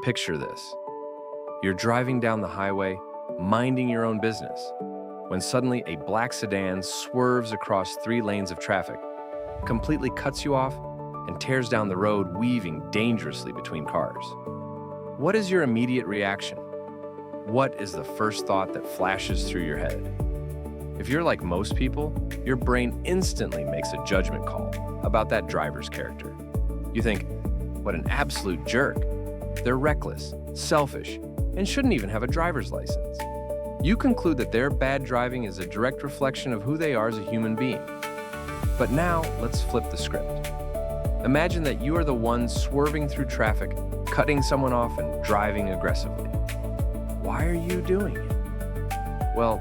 Picture this. You're driving down the highway, minding your own business, when suddenly a black sedan swerves across 3 lanes of traffic, completely cuts you off, and tears down the road, weaving dangerously between cars. What is your immediate reaction? What is the first thought that flashes through your head? If you're like most people, your brain instantly makes a judgment call about that driver's character. You think, what an absolute jerk. They're reckless, selfish, and shouldn't even have a driver's license. You conclude that their bad driving is a direct reflection of who they are as a human being. But now, let's flip the script. Imagine that you are the one swerving through traffic, cutting someone off and driving aggressively. Why are you doing it? Well,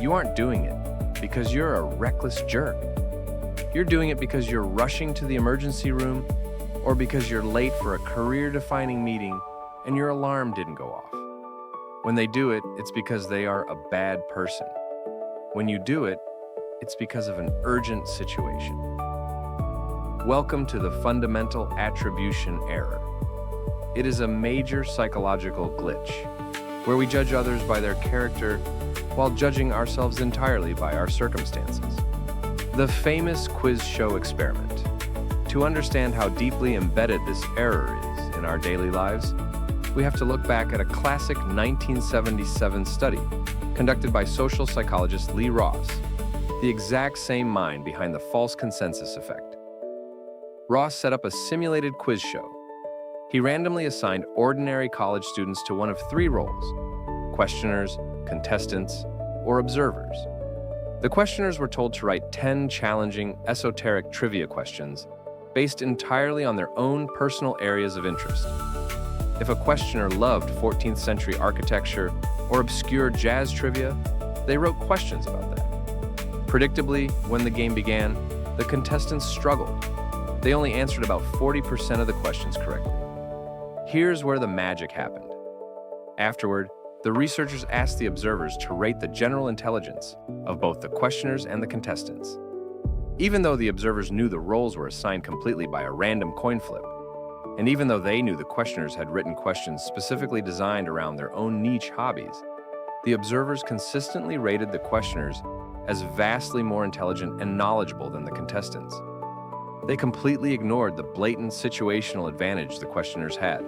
you aren't doing it because you're a reckless jerk. You're doing it because you're rushing to the emergency room, or because you're late for a career-defining meeting and your alarm didn't go off. When they do it, it's because they are a bad person. When you do it, it's because of an urgent situation. Welcome to the Fundamental Attribution Error. It is a major psychological glitch, where we judge others by their character while judging ourselves entirely by our circumstances. The famous quiz show experiment. To understand how deeply embedded this error is in our daily lives, we have to look back at a classic 1977 study conducted by social psychologist Lee Ross, the exact same mind behind the false consensus effect. Ross set up a simulated quiz show. He randomly assigned ordinary college students to one of 3 roles: questioners, contestants, or observers. The questioners were told to write 10 challenging, esoteric trivia questions based entirely on their own personal areas of interest. If a questioner loved 14th century architecture or obscure jazz trivia, they wrote questions about that. Predictably, when the game began, the contestants struggled. They only answered about 40% of the questions correctly. Here's where the magic happened. Afterward, the researchers asked the observers to rate the general intelligence of both the questioners and the contestants. Even though the observers knew the roles were assigned completely by a random coin flip, and even though they knew the questioners had written questions specifically designed around their own niche hobbies, the observers consistently rated the questioners as vastly more intelligent and knowledgeable than the contestants. They completely ignored the blatant situational advantage the questioners had.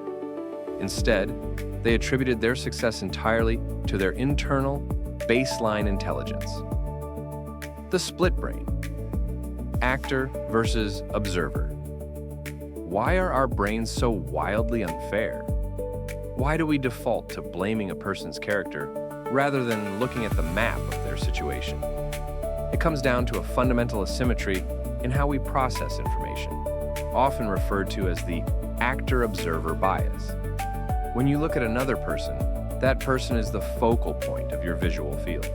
Instead, they attributed their success entirely to their internal, baseline intelligence. The split brain. Actor versus observer. Why are our brains so wildly unfair? Why do we default to blaming a person's character rather than looking at the map of their situation? It comes down to a fundamental asymmetry in how we process information, often referred to as the actor-observer bias. When you look at another person, that person is the focal point of your visual field.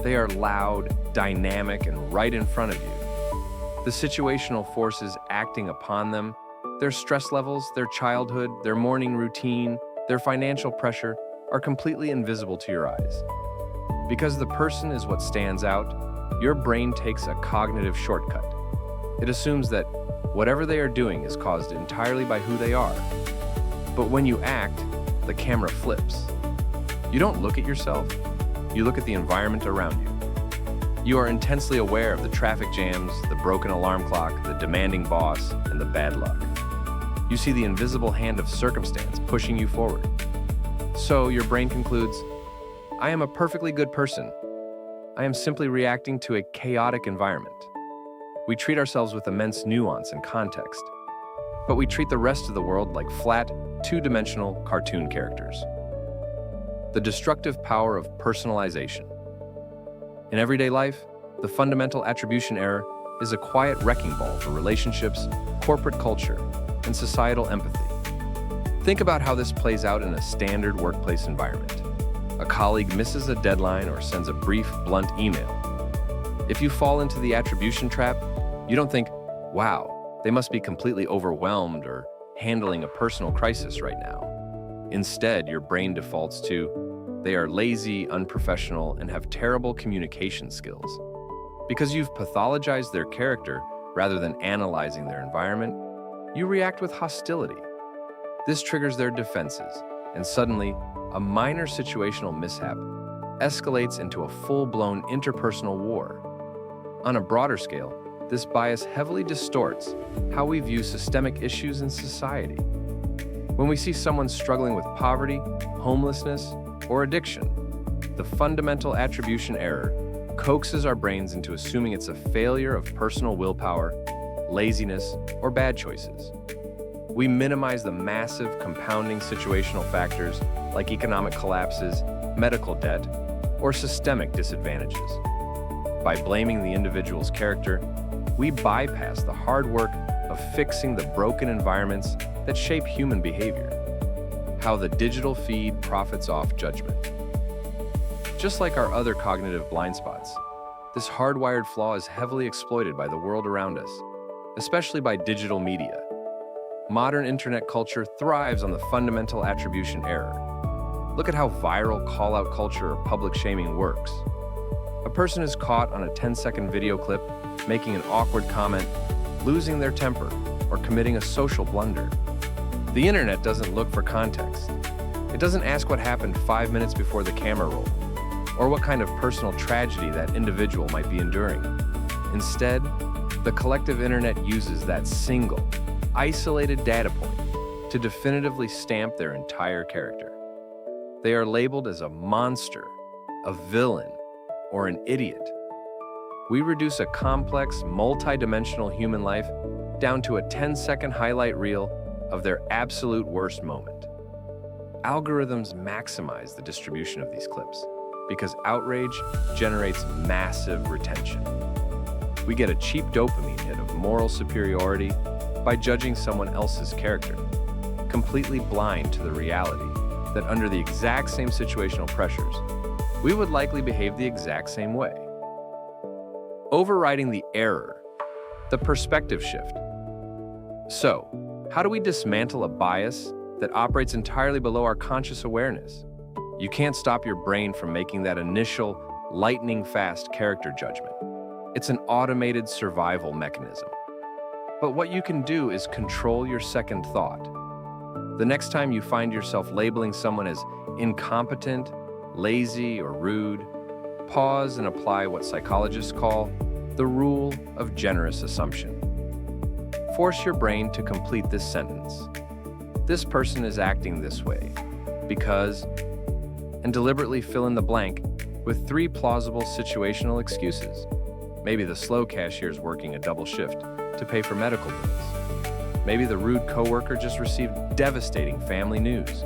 They are loud, dynamic, and right in front of you. The situational forces acting upon them, their stress levels, their childhood, their morning routine, their financial pressure, are completely invisible to your eyes. Because the person is what stands out, your brain takes a cognitive shortcut. It assumes that whatever they are doing is caused entirely by who they are. But when you act, the camera flips. You don't look at yourself, you look at the environment around you. You are intensely aware of the traffic jams, the broken alarm clock, the demanding boss, and the bad luck. You see the invisible hand of circumstance pushing you forward. So your brain concludes, I am a perfectly good person. I am simply reacting to a chaotic environment. We treat ourselves with immense nuance and context, but we treat the rest of the world like flat, two-dimensional cartoon characters. The destructive power of personalization. In everyday life, the fundamental attribution error is a quiet wrecking ball for relationships, corporate culture, and societal empathy. Think about how this plays out in a standard workplace environment. A colleague misses a deadline or sends a brief, blunt email. If you fall into the attribution trap, you don't think, wow, they must be completely overwhelmed or handling a personal crisis right now. Instead, your brain defaults to, they are lazy, unprofessional, and have terrible communication skills. Because you've pathologized their character rather than analyzing their environment, you react with hostility. This triggers their defenses, and suddenly, a minor situational mishap escalates into a full-blown interpersonal war. On a broader scale, this bias heavily distorts how we view systemic issues in society. When we see someone struggling with poverty, homelessness, or addiction, the fundamental attribution error coaxes our brains into assuming it's a failure of personal willpower, laziness, or bad choices. We minimize the massive compounding situational factors like economic collapses, medical debt, or systemic disadvantages. By blaming the individual's character, we bypass the hard work of fixing the broken environments that shape human behavior. How the digital feed profits off judgment. Just like our other cognitive blind spots, this hardwired flaw is heavily exploited by the world around us, especially by digital media. Modern internet culture thrives on the fundamental attribution error. Look at how viral call-out culture or public shaming works. A person is caught on a 10-second video clip making an awkward comment, losing their temper, or committing a social blunder. The internet doesn't look for context. It doesn't ask what happened 5 minutes before the camera rolled, or what kind of personal tragedy that individual might be enduring. Instead, the collective internet uses that single, isolated data point to definitively stamp their entire character. They are labeled as a monster, a villain, or an idiot. We reduce a complex, multi-dimensional human life down to a 10-second highlight reel of their absolute worst moment. Algorithms maximize the distribution of these clips because outrage generates massive retention. We get a cheap dopamine hit of moral superiority by judging someone else's character, completely blind to the reality that under the exact same situational pressures, we would likely behave the exact same way. Overriding the error, the perspective shift. So, how do we dismantle a bias that operates entirely below our conscious awareness? You can't stop your brain from making that initial, lightning-fast character judgment. It's an automated survival mechanism. But what you can do is control your second thought. The next time you find yourself labeling someone as incompetent, lazy, or rude, pause and apply what psychologists call the rule of generous assumption. Force your brain to complete this sentence. This person is acting this way because, and deliberately fill in the blank with 3 plausible situational excuses. Maybe the slow cashier's working a double shift to pay for medical bills. Maybe the rude coworker just received devastating family news.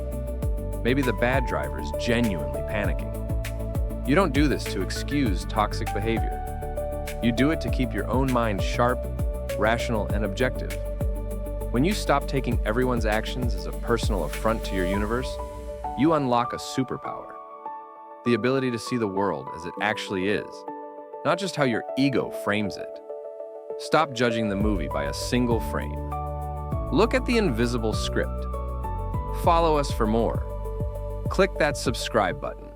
Maybe the bad driver is genuinely panicking. You don't do this to excuse toxic behavior. You do it to keep your own mind sharp, rational, and objective. When you stop taking everyone's actions as a personal affront to your universe, you unlock a superpower. The ability to see the world as it actually is, not just how your ego frames it. Stop judging the movie by a single frame. Look at the invisible script. Follow us for more. Click that subscribe button.